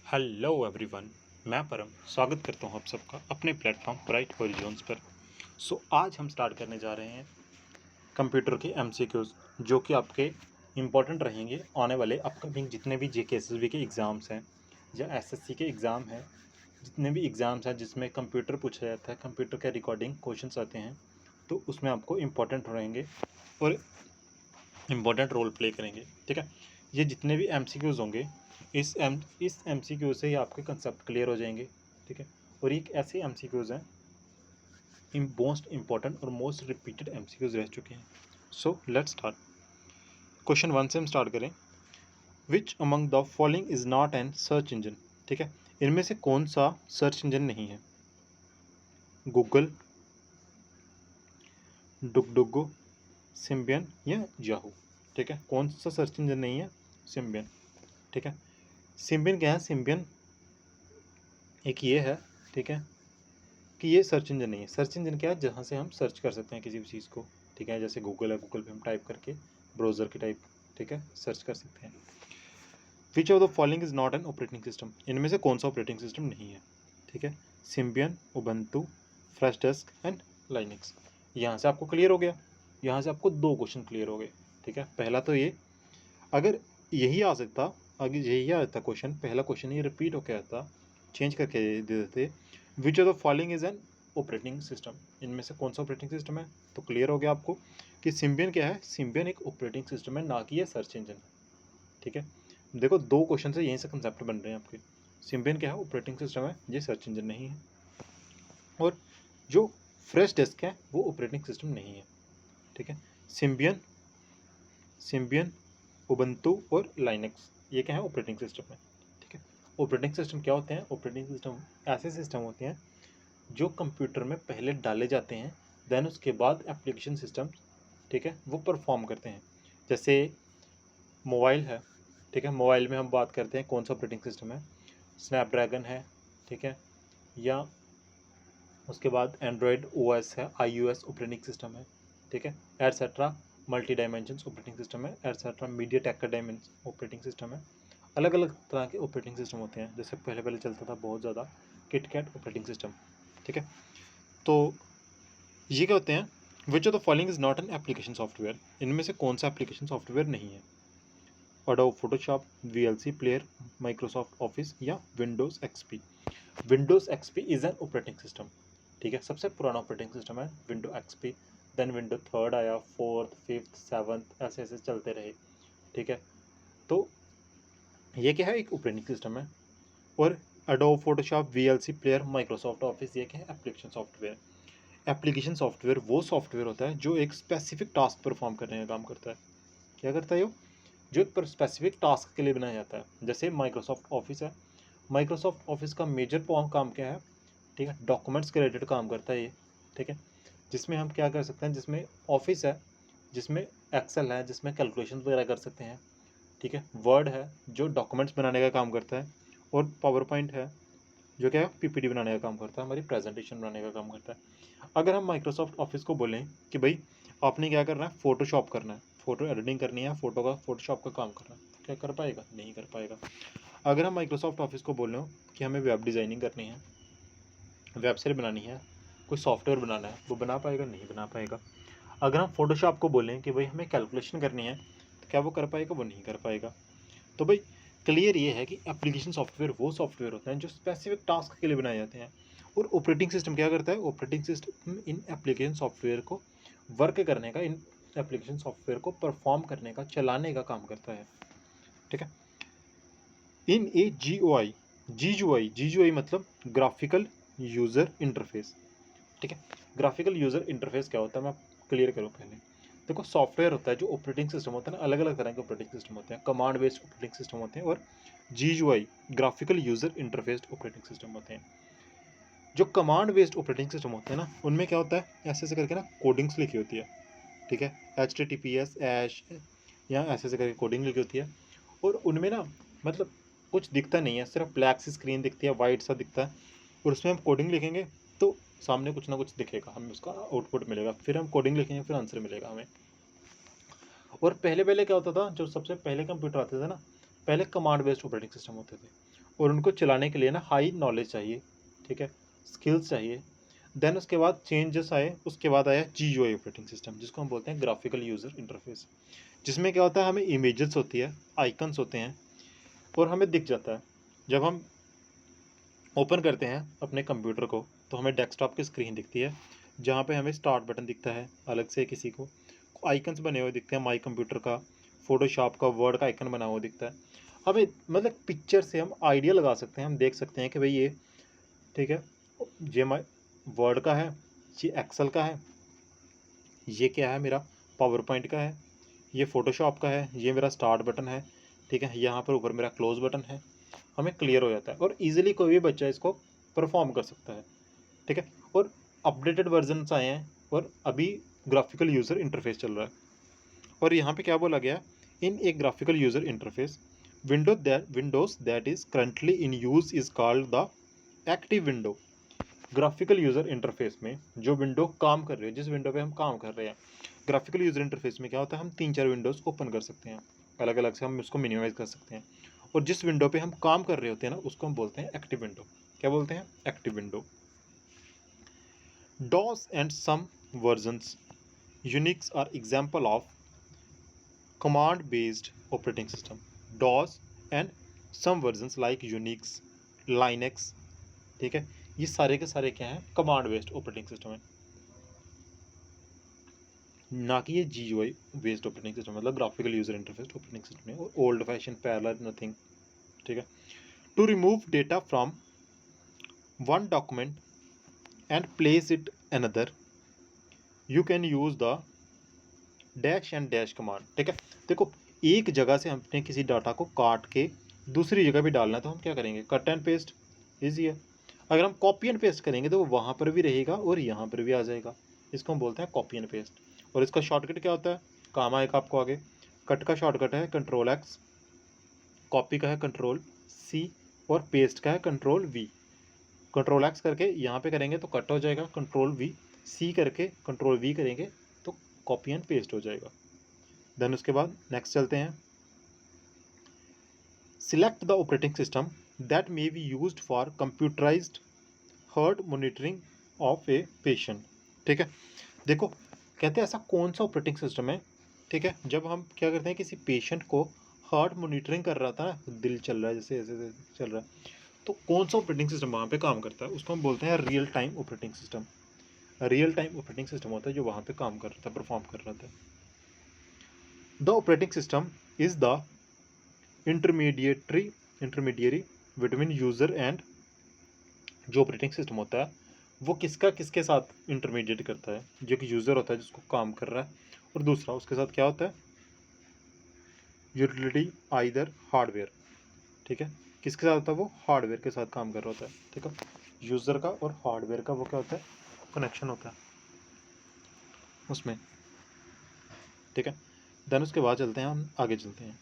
Hello everyone, मैं परम स्वागत करता हूं आप सबका अपने प्लेटफॉर्म ब्राइट हॉरिजॉन्स पर। आज हम स्टार्ट करने जा रहे हैं कंप्यूटर के एमसीक्यूज, जो कि आपके इम्पोर्टेंट रहेंगे आने वाले अपकमिंग जितने भी जेके एसएसबी के एग्ज़ाम्स हैं या एसएससी के एग्ज़ाम हैं। जितने भी एग्ज़ाम्स हैं जिसमें कंप्यूटर पूछा जाता है, कंप्यूटर के रिकॉर्डिंग क्वेश्चंस आते हैं, तो उसमें आपको इम्पोर्टेंट रहेंगे और इम्पोर्टेंट रोल प्ले करेंगे। ठीक है, ये जितने भी एमसीक्यूज़ होंगे, इस एमसीक्यू से ही आपके कंसेप्ट क्लियर हो जाएंगे। ठीक है, और ये एक ऐसे एमसीक्यूज़ हैं, मोस्ट इम्पॉर्टेंट और मोस्ट रिपीटेड एमसीक्यूज़ रह चुके हैं। So let's start. क्वेश्चन 1 से हम स्टार्ट करें। Which among the following is not N search engine. ठीक है, इनमें से कौन सा सर्च इंजन नहीं है? गूगल, डुगडुगो, सिम्बियन या याहू। ठीक है, कौन सा सर्च इंजन नहीं है? सिम्बियन। ठीक है, सिम्बियन क्या है? सिम्बियन एक ये है, ठीक है, कि ये सर्च इंजन नहीं है। सर्च इंजन क्या है? जहाँ से हम सर्च कर सकते हैं किसी भी चीज़ को। ठीक है, जैसे गूगल है, गूगल पे हम टाइप करके ब्राउज़र की टाइप, ठीक है, सर्च कर सकते हैं। Which of the following is not N operating system. इनमें से कौन सा ऑपरेटिंग सिस्टम नहीं है? ठीक है, Symbian, Ubuntu, Freshdesk and Linux. यहाँ से आपको क्लियर हो गया, यहाँ से आपको 2 क्वेश्चन क्लियर हो गए। ठीक है, पहला तो ये, अगर यही आ सकता, अगर यही आ जाता क्वेश्चन, पहला क्वेश्चन ये रिपीट होकर आता, चेंज करके दे देते, विच of the following is an operating system. इनमें से कौन सा ऑपरेटिंग सिस्टम है? तो क्लियर हो गया आपको कि सिम्बियन क्या है। सिम्बियन एक ऑपरेटिंग सिस्टम है, ना कि ये सर्च इंजन। ठीक है, देखो 2 क्वेश्चन से यहीं से कंसेप्ट बन रहे हैं आपके। सिम्बियन क्या है? ऑपरेटिंग सिस्टम है, ये सर्च इंजन नहीं है। और जो फ्रेश डेस्क है वो ऑपरेटिंग सिस्टम नहीं है। ठीक है, सिम्बियन, सिम्बियन, उबंटू और लाइनक्स, ये क्या है? ऑपरेटिंग सिस्टम है। ठीक है, ऑपरेटिंग सिस्टम क्या होते हैं? ऑपरेटिंग सिस्टम ऐसे सिस्टम होते हैं जो कंप्यूटर में पहले डाले जाते हैं, देन उसके बाद एप्लीकेशन सिस्टम, ठीक है, वो परफॉर्म करते हैं। जैसे मोबाइल है, ठीक है, मोबाइल में हम बात करते हैं कौन सा ऑपरेटिंग सिस्टम है? स्नैपड्रैगन है, ठीक है, या उसके बाद एंड्रॉयड ओएस है, आईओएस ऑपरेटिंग सिस्टम है, ठीक है, etcetera. Multi dimension operating system है, एटसेट्रा। मीडिया टेक का डायमेंशन ऑपरेटिंग सिस्टम है। अलग अलग तरह के ऑपरेटिंग सिस्टम होते हैं। जैसे पहले पहले चलता था बहुत ज़्यादा किटकैट ऑपरेटिंग सिस्टम। ठीक है, तो ये क्या होते हैं? Which of the following is not an application software. इनमें से कौन सा एप्लीकेशन सॉफ्टवेयर नहीं है? Adobe Photoshop, VLC player, Microsoft Office या Windows XP. Windows XP is an operating system. ठीक है, सबसे पुराना ऑपरेटिंग सिस्टम है window XP. Then window third आया, फोर्थ, फिफ्थ, सेवन्थ, ऐसे ऐसे चलते रहे। ठीक है, तो ये क्या है? एक ऑपरेटिंग सिस्टम है। और adobe Photoshop, VLC player, Microsoft office, ये क्या है? Application software. एप्लीकेशन सॉफ्टवेयर वो सॉफ्टवेयर होता है जो एक स्पेसिफिक टास्क परफॉर्म करने का काम करता है। क्या करता है? जो एक स्पेसिफिक टास्क के लिए बनाया जाता है। जैसे माइक्रोसॉफ्ट ऑफिस है, माइक्रोसॉफ्ट ऑफिस का मेजर काम क्या है? ठीक है, डॉक्यूमेंट्स के रिलेटेड काम करता है ये। ठीक है, जिसमें हम क्या कर सकते हैं? जिसमें ऑफिस है, जिसमें एक्सेल है, जिसमें कैलकुलेशन वगैरह कर सकते हैं। ठीक है, वर्ड है जो डॉक्यूमेंट्स बनाने का काम करता है, और पावर पॉइंट है जो क्या है? पीपीटी बनाने का काम करता है, हमारी प्रेजेंटेशन बनाने का काम करता है। अगर हम माइक्रोसॉफ्ट ऑफिस को बोलें कि भाई आपने क्या करना है? फोटोशॉप करना है, फोटो एडिटिंग करनी है, फोटो का फोटोशॉप का काम करना है, तो क्या कर पाएगा? नहीं कर पाएगा। अगर हम माइक्रोसॉफ्ट ऑफिस को बोल रहे हो कि हमें वेब डिज़ाइनिंग करनी है, वेबसाइट बनानी है, कोई सॉफ्टवेयर बनाना है, वो बना पाएगा? नहीं बना पाएगा। अगर हम फोटोशॉप को बोलें कि भाई हमें कैलकुलेशन करनी है, तो क्या वो कर पाएगा? वो नहीं कर पाएगा। तो भाई क्लियर ये है कि एप्लीकेशन सॉफ्टवेयर वो सॉफ्टवेयर होते हैं जो स्पेसिफिक टास्क के लिए बनाए जाते हैं। और ऑपरेटिंग सिस्टम क्या करता है? Operating system in application software को वर्क करने का, इन एप्लीकेशन सॉफ्टवेयर को परफॉर्म करने का, चलाने का काम करता है। ठीक है, इन ए जी ओ आई, जी मतलब ग्राफिकल यूज़र इंटरफेस। ठीक है, ग्राफिकल यूज़र इंटरफेस क्या होता है? मैं क्लियर करूँ पहले। देखो, सॉफ्टवेयर होता है जो ऑपरेटिंग सिस्टम होता है ना, अलग अलग तरह के ऑपरेटिंग सिस्टम होते हैं। कमांड बेस्ड ऑपरेटिंग सिस्टम होते हैं, और GUI graphical user interface operating system होते हैं। जो कमांड बेस्ड ऑपरेटिंग सिस्टम होते हैं ना, उनमें क्या होता है? ऐसे ऐसे करके ना कोडिंग्स लिखी होती है। ठीक है, HTTPS ऐश या ऐसे ऐसे करके कोडिंग लिखी होती है। और उनमें ना, मतलब कुछ दिखता नहीं है, सिर्फ ब्लैक सी स्क्रीन दिखती है, वाइट सा दिखता है। और उसमें हम कोडिंग लिखेंगे तो सामने कुछ ना कुछ दिखेगा, हमें उसका आउटपुट मिलेगा, फिर हम कोडिंग लिखेंगे, फिर आंसर मिलेगा हमें। और पहले पहले क्या होता था? जो सबसे पहले कंप्यूटर आते थे ना, पहले कमांड बेस्ड ऑपरेटिंग सिस्टम होते थे। और उनको चलाने के लिए ना हाई नॉलेज चाहिए, ठीक है, स्किल्स चाहिए। देन उसके बाद चेंजेस आए, उसके बाद आया GUI ऑपरेटिंग सिस्टम, जिसको हम बोलते हैं ग्राफिकल यूज़र इंटरफेस, जिसमें क्या होता है, हमें इमेजेस होती है, आइकन्स होते हैं और हमें दिख जाता है। जब हम ओपन करते हैं अपने कंप्यूटर को तो हमें डेस्कटॉप की स्क्रीन दिखती है, जहाँ पे हमें स्टार्ट बटन दिखता है अलग से, किसी को आइकन्स बने हुए दिखते हैं, माई कंप्यूटर का, फोटोशॉप का, वर्ड का आइकन बना हुआ दिखता है। हमें मतलब पिक्चर से हम आइडिया लगा सकते हैं, हम देख सकते हैं कि भाई ये, ठीक है, ये माई वर्ड का है, ये एक्सेल का है, ये क्या है मेरा पावर पॉइंट का है, ये फ़ोटोशॉप का है, ये मेरा स्टार्ट बटन है, ठीक है, यहाँ पर ऊपर मेरा क्लोज़ बटन है। हमें क्लियर हो जाता है और ईज़िली कोई भी बच्चा इसको परफ़ॉर्म कर सकता है, ठीक है। और अपडेटेड वर्जन्स आए हैं और अभी ग्राफिकल यूज़र इंटरफेस चल रहा है। और यहाँ पे क्या बोला गया, in a graphical user interface windows that is currently in use is called the active window. Graphical user interface में जो विंडो काम कर रही है, जिस विंडो पे हम काम कर रहे हैं, ग्राफिकल यूज़र इंटरफेस में क्या होता है, हम 3-4 विंडोज़ ओपन कर सकते हैं, अलग अलग से हम उसको मिनिमाइज़ कर सकते हैं। और जिस विंडो पे हम काम कर रहे होते हैं ना, उसको हम बोलते हैं एक्टिव विंडो। क्या बोलते हैं? Active window. DOS and some versions Unix are example of command based operating system. DOS and some versions like Unix, Linux, ठीक है, ये सारे के सारे क्या हैं, कमांड बेस्ड ऑपरेटिंग सिस्टम है, ना कि ये GUI बेस्ड ऑपरेटिंग सिस्टम, मतलब graphical user interface operating system है, ओल्ड फैशन पैरेलल नथिंग, ठीक है। To remove data from one document and place it another, you can use the dash and dash command, ठीक है। देखो, एक जगह से हमने किसी डाटा को काट के दूसरी जगह भी डालना है तो हम क्या करेंगे, कट एंड पेस्ट, ईजी है। अगर हम कॉपी एंड पेस्ट करेंगे तो वो वहाँ पर भी रहेगा और यहाँ पर भी आ जाएगा, इसको हम बोलते हैं कॉपी एंड पेस्ट। और इसका शॉर्टकट क्या होता है, काम आएगा आपको आगे। कट का शॉर्टकट है Ctrl+X, कॉपी का है Ctrl+C और पेस्ट का है Ctrl+V। Ctrl+X करके यहाँ पे करेंगे तो कट हो जाएगा, Ctrl+V, C करके Ctrl+V करेंगे तो कॉपी एंड पेस्ट हो जाएगा। देन उसके बाद नेक्स्ट चलते हैं, select the operating system that may be used for computerised heart monitoring of a patient, ठीक है। देखो, कहते हैं ऐसा कौन सा ऑपरेटिंग सिस्टम है, ठीक है, जब हम क्या करते हैं, किसी पेशेंट को हार्ट मॉनिटरिंग कर रहा था ना, दिल चल रहा है जैसे ऐसे ऐसे चल रहा है, तो कौन सा ऑपरेटिंग सिस्टम वहाँ पे काम करता है, उसको हम बोलते हैं real time operating system. Real time operating system होता है जो वहाँ पे काम कर रहा था, परफॉर्म कर रहा था। The operating system is the intermediary between user and, जो ऑपरेटिंग सिस्टम होता है वो किसका किसके साथ इंटरमीडिएट करता है, जो कि यूज़र होता है जिसको काम कर रहा है, और दूसरा उसके साथ क्या होता है, यूटिलिटी आइदर हार्डवेयर, ठीक है, किसके साथ होता है, वो हार्डवेयर के साथ काम कर रहा होता है, ठीक है। यूज़र का और हार्डवेयर का वो क्या होता है, कनेक्शन होता है उसमें, ठीक है। देन उसके बाद चलते हैं, हम आगे चलते हैं।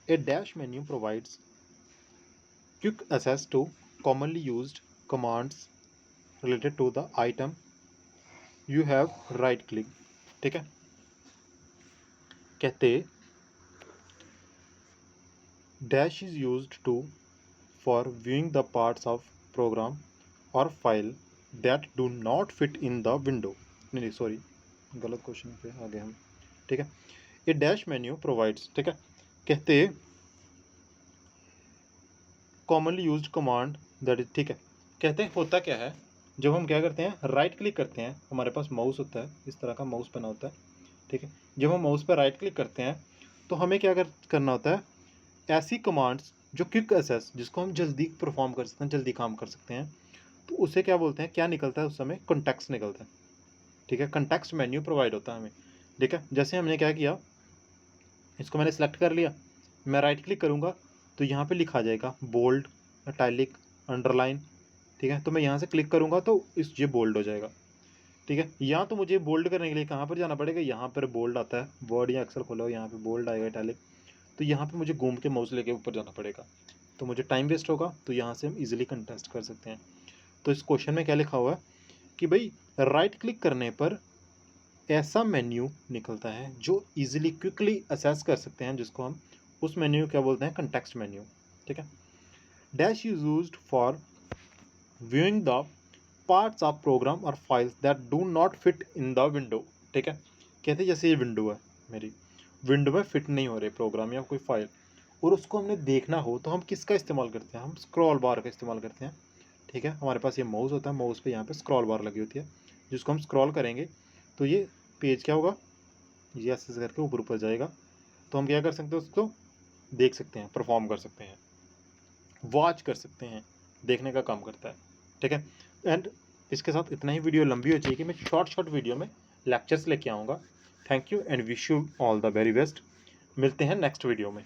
A dash menu provides quick access to commonly used commands related to the item you have right click, ठीक है। कहते dash is used to for viewing the parts of program or file that do not fit in the window, नहीं sorry, गलत question पे आ गए हम, ठीक है। ये डैश मेन्यू प्रोवाइड्स, ठीक है, कहते commonly used command that is, ठीक है, कहते हैं होता क्या है, जब हम क्या करते हैं, राइट क्लिक करते हैं, हमारे पास माउस होता है, इस तरह का माउस बना होता है, ठीक है। जब हम माउस पर राइट क्लिक करते हैं तो हमें क्या करना होता है, ऐसी कमांड्स जो क्विक एक्सेस, जिसको हम जल्दी परफॉर्म कर सकते हैं, जल्दी काम कर सकते हैं, तो उसे क्या बोलते हैं, क्या निकलता है उस समय, कॉन्टेक्स्ट निकलता है, ठीक है। कॉन्टेक्स्ट मेन्यू प्रोवाइड होता है हमें, ठीक है। जैसे हमने क्या किया, इसको मैंने सेलेक्ट कर लिया, मैं राइट क्लिक करूँगा तो यहाँ पे लिखा जाएगा बोल्ड, इटैलिक, अंडरलाइन, ठीक है। तो मैं यहाँ से क्लिक करूँगा तो ये बोल्ड हो जाएगा, ठीक है। यहाँ तो मुझे बोल्ड करने के लिए कहाँ पर जाना पड़ेगा, यहाँ पर बोल्ड आता है, वर्ड या एक्सेल खोलो, यहाँ पे बोल्ड आएगा, इटैलिक, तो यहाँ पे मुझे घूम के माउस लेके ऊपर जाना पड़ेगा, तो मुझे टाइम वेस्ट होगा, तो यहाँ से हम इजीली कंटेस्ट कर सकते हैं। तो इस क्वेश्चन में क्या लिखा हुआ है कि भाई राइट क्लिक करने पर ऐसा मेन्यू निकलता है जो इजीली क्विकली असेस कर सकते हैं, जिसको हम उस मेन्यू क्या बोलते हैं, कंटेक्स्ट मेन्यू, ठीक है। Dash is used for viewing the parts of program or files that do not fit in the window, ठीक है। कहते हैं जैसे ये विंडो है, मेरी विंडो में फिट नहीं हो रहे प्रोग्राम या कोई फाइल, और उसको हमने देखना हो तो हम किसका इस्तेमाल करते हैं, हम स्क्रॉल बार का इस्तेमाल करते हैं, ठीक है। हमारे पास ये माउस होता है, माउस पे यहाँ पे स्क्रॉल बार लगी होती है, जिसको हम स्क्रॉल करेंगे तो ये पेज क्या होगा, ये ऐसे करके ऊपर ऊपर जाएगा, तो हम क्या कर सकते हैं, उसको देख सकते हैं, परफॉर्म कर सकते हैं, वॉच कर सकते हैं, देखने का काम करता है, ठीक है। एंड इसके साथ इतना ही, वीडियो लंबी हो जाएगी, मैं शॉर्ट वीडियो में लेक्चर्स लेके आऊँगा। Thank you and wish you all the very best. मिलते हैं नेक्स्ट वीडियो में।